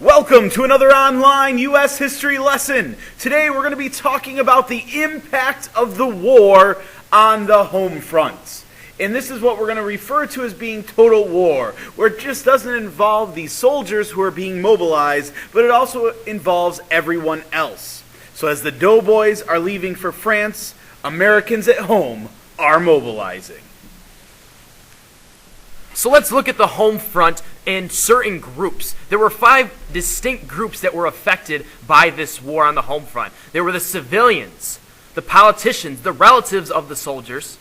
Welcome to another online U.S. history lesson. Today we're going to be talking about the impact of the war on the home front. And this is what we're going to refer to as being total war, where it just doesn't involve the soldiers who are being mobilized, but it also involves everyone else. So as the doughboys are leaving for France, Americans at home are mobilizing. So let's look at the home front and certain groups. There were 5 distinct groups that were affected by this war on the home front. There were the civilians, the politicians, the relatives of the soldiers,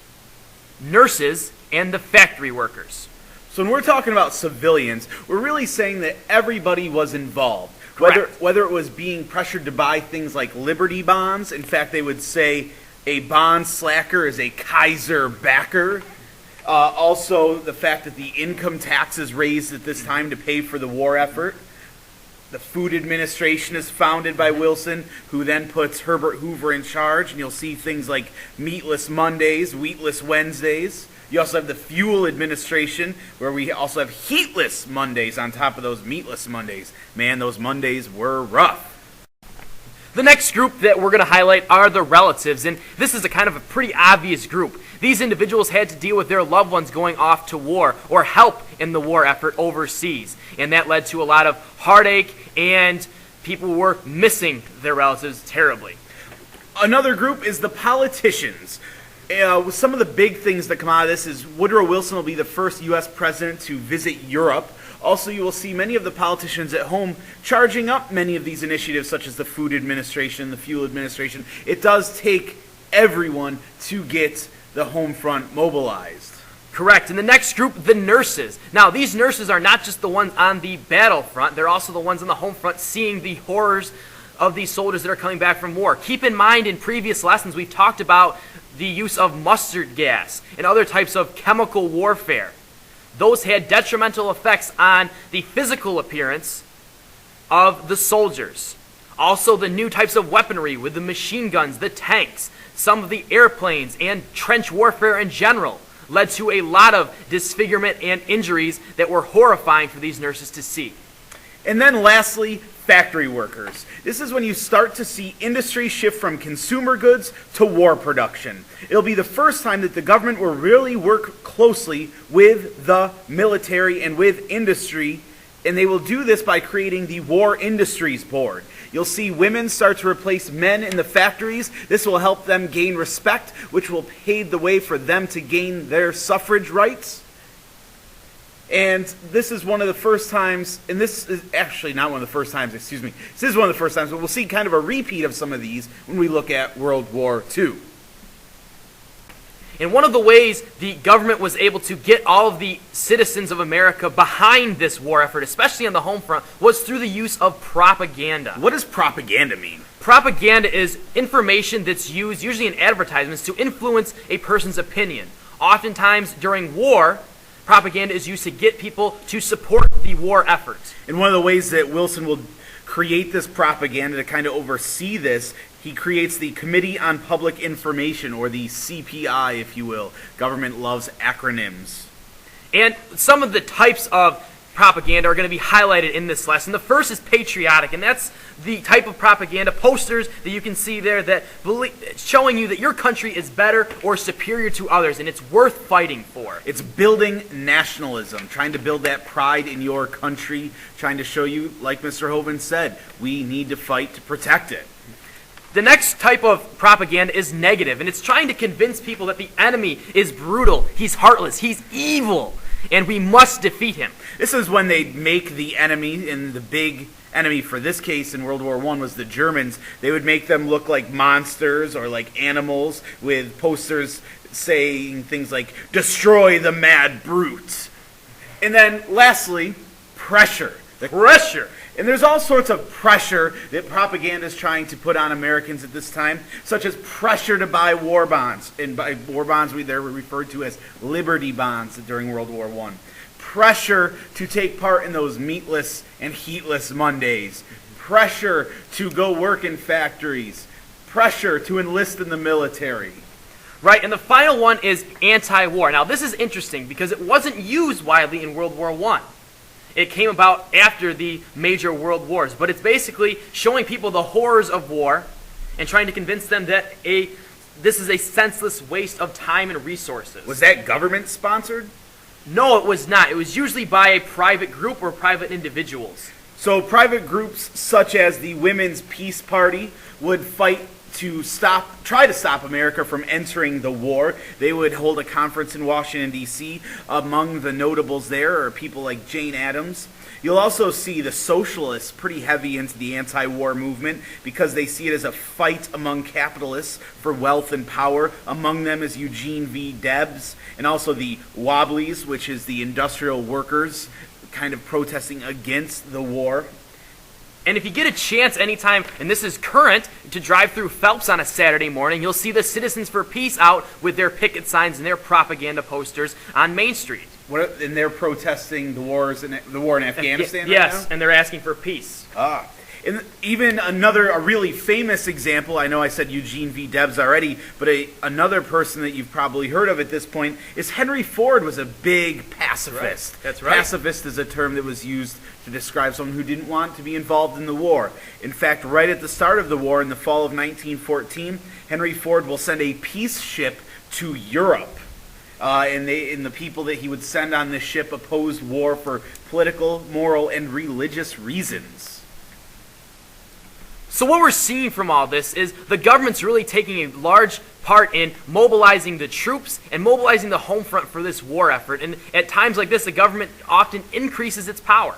nurses, and the factory workers. So when we're talking about civilians, we're really saying that everybody was involved. Correct. Whether it was being pressured to buy things like Liberty bonds. In fact, they would say a bond slacker is a Kaiser backer. Also, the fact that the income tax is raised at this time to pay for the war effort. The Food Administration is founded by Wilson, who then puts Herbert Hoover in charge, and you'll see things like meatless Mondays, wheatless Wednesdays. You also have the Fuel Administration, where we also have heatless Mondays on top of those meatless Mondays. Man, those Mondays were rough. The next group that we're going to highlight are the relatives, and this is a kind of a pretty obvious group. These individuals had to deal with their loved ones going off to war or help in the war effort overseas, and that led to a lot of heartache, and people were missing their relatives terribly. Another group is the politicians. Some of the big things that come out of this is Woodrow Wilson will be the first U.S. president to visit Europe. Also, you will see many of the politicians at home charging up many of these initiatives, such as the Food Administration, the Fuel Administration. It does take everyone to get the home front mobilized. Correct. And the next group, the nurses. Now, these nurses are not just the ones on the battlefront. They're also the ones on the home front seeing the horrors of these soldiers that are coming back from war. Keep in mind, in previous lessons, we've talked about the use of mustard gas and other types of chemical warfare. Those had detrimental effects on the physical appearance of the soldiers. Also, the new types of weaponry with the machine guns, the tanks, some of the airplanes, and trench warfare in general led to a lot of disfigurement and injuries that were horrifying for these nurses to see. And then lastly, factory workers. This is when you start to see industry shift from consumer goods to war production. It'll be the first time that the government will really work closely with the military and with industry, and they will do this by creating the War Industries Board. You'll see women start to replace men in the factories. This will help them gain respect, which will pave the way for them to gain their suffrage rights. And this is one of the first times, and this is actually not one of the first times, excuse me. This is one of the first times, but we'll see kind of a repeat of some of these when we look at World War II. And one of the ways the government was able to get all of the citizens of America behind this war effort, especially on the home front, was through the use of propaganda. What does propaganda mean? Propaganda is information that's used, usually in advertisements, to influence a person's opinion. Oftentimes during war, propaganda is used to get people to support the war effort. And one of the ways that Wilson will create this propaganda to kind of oversee this, he creates the Committee on Public Information, or the CPI, if you will. Government loves acronyms. And some of the types of propaganda are going to be highlighted in this lesson. The first is patriotic, and that's the type of propaganda, posters that you can see there that showing you that your country is better or superior to others, and it's worth fighting for. It's building nationalism, trying to build that pride in your country, trying to show you, like Mr. Hoven said, we need to fight to protect it. The next type of propaganda is negative, and it's trying to convince people that the enemy is brutal, he's heartless, he's evil, and we must defeat him. This is when they make the enemy, and the big enemy for this case in World War I was the Germans. They would make them look like monsters or like animals with posters saying things like, "Destroy the mad brute." And then lastly, pressure. The pressure. And there's all sorts of pressure that propaganda is trying to put on Americans at this time, such as pressure to buy war bonds. And by war bonds, they're referred to as Liberty bonds during World War I. Pressure to take part in those meatless and heatless Mondays. Pressure to go work in factories. Pressure to enlist in the military. Right, and the final one is anti-war. Now, this is interesting because it wasn't used widely in World War I. It came about after the major world wars, but it's basically showing people the horrors of war and trying to convince them that this is a senseless waste of time and resources. Was that government sponsored? No, it was not. It was usually by a private group or private individuals. So private groups such as the Women's Peace Party would fight to try to stop America from entering the war. They would hold a conference in Washington, D.C. Among the notables there are people like Jane Addams. You'll also see the socialists pretty heavy into the anti-war movement because they see it as a fight among capitalists for wealth and power. Among them is Eugene V. Debs, and also the Wobblies, which is the industrial workers kind of protesting against the war. And if you get a chance anytime, and this is current, to drive through Phelps on a Saturday morning, you'll see the Citizens for Peace out with their picket signs and their propaganda posters on Main Street. And they're protesting the war in Afghanistan right yes, now? and they're asking for peace. And even a really famous example, I know I said Eugene V. Debs already, but another person that you've probably heard of at this point is Henry Ford was a big pacifist. That's right. Pacifist is a term that was used to describe someone who didn't want to be involved in the war. In fact, right at the start of the war, in the fall of 1914, Henry Ford will send a peace ship to Europe. And the people that he would send on this ship opposed war for political, moral, and religious reasons. So what we're seeing from all this is the government's really taking a large part in mobilizing the troops and mobilizing the home front for this war effort. And at times like this, the government often increases its power.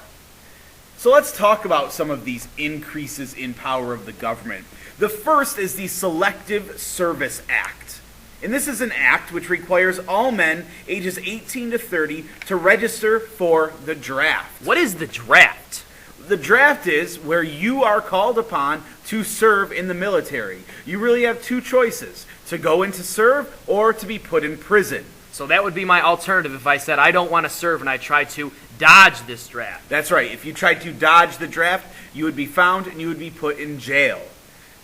So let's talk about some of these increases in power of the government. The first is the Selective Service Act. And this is an act which requires all men ages 18 to 30 to register for the draft. What is the draft? The draft is where you are called upon to serve in the military. You really have two choices, to go in to serve or to be put in prison. So that would be my alternative if I said I don't want to serve and I try to dodge this draft. That's right. If you tried to dodge the draft, you would be found and you would be put in jail.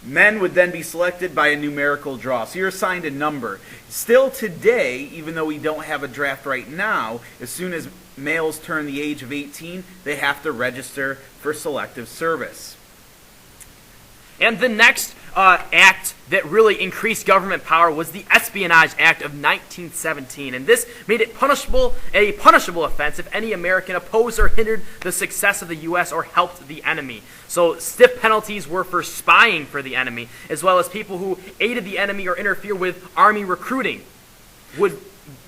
Men would then be selected by a numerical draw. So you're assigned a number. Still today, even though we don't have a draft right now, as soon as males turn the age of 18, they have to register for selective service. And the next act that really increased government power was the Espionage Act of 1917. And this made it a punishable offense if any American opposed or hindered the success of the U.S. or helped the enemy. So stiff penalties were for spying for the enemy, as well as people who aided the enemy or interfered with army recruiting would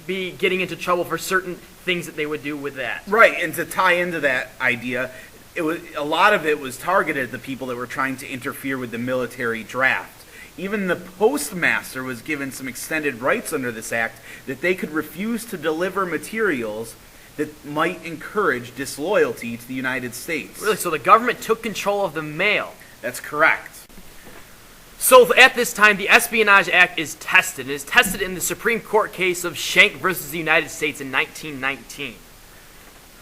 be getting into trouble for certain things that they would do with that. Right, and to tie into that idea, a lot of it was targeted at the people that were trying to interfere with the military draft. Even the postmaster was given some extended rights under this act that they could refuse to deliver materials that might encourage disloyalty to the United States. Really, so the government took control of the mail. That's correct. So at this time, the Espionage Act is tested. It is tested in the Supreme Court case of Schenck versus the United States in 1919.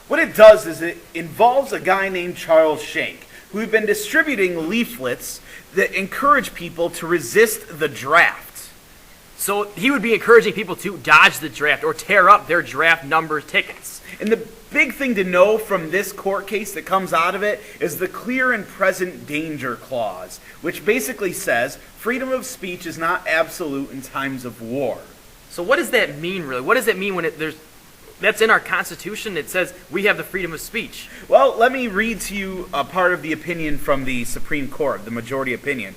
What it does is it involves a guy named Charles Schenck, who had been distributing leaflets that encourage people to resist the draft. So he would be encouraging people to dodge the draft or tear up their draft number tickets. And the big thing to know from this court case that comes out of it is the clear and present danger clause, which basically says freedom of speech is not absolute in times of war. So what does that mean, really? What does it mean when that's in our Constitution? It says we have the freedom of speech. Well, let me read to you a part of the opinion from the Supreme Court, the majority opinion.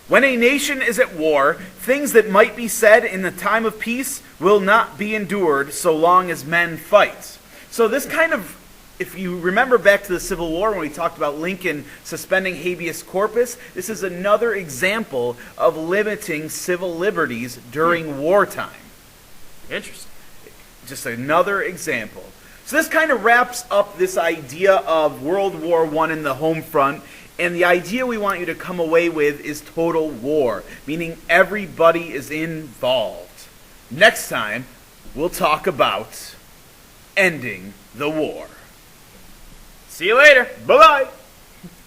When a nation is at war, things that might be said in the time of peace will not be endured so long as men fight. So this kind of, if you remember back to the Civil War when we talked about Lincoln suspending habeas corpus, this is another example of limiting civil liberties during wartime. Interesting. Just another example. So this kind of wraps up this idea of World War I in the home front, and the idea we want you to come away with is total war, meaning everybody is involved. Next time, we'll talk about ending the war. See you later. Bye-bye.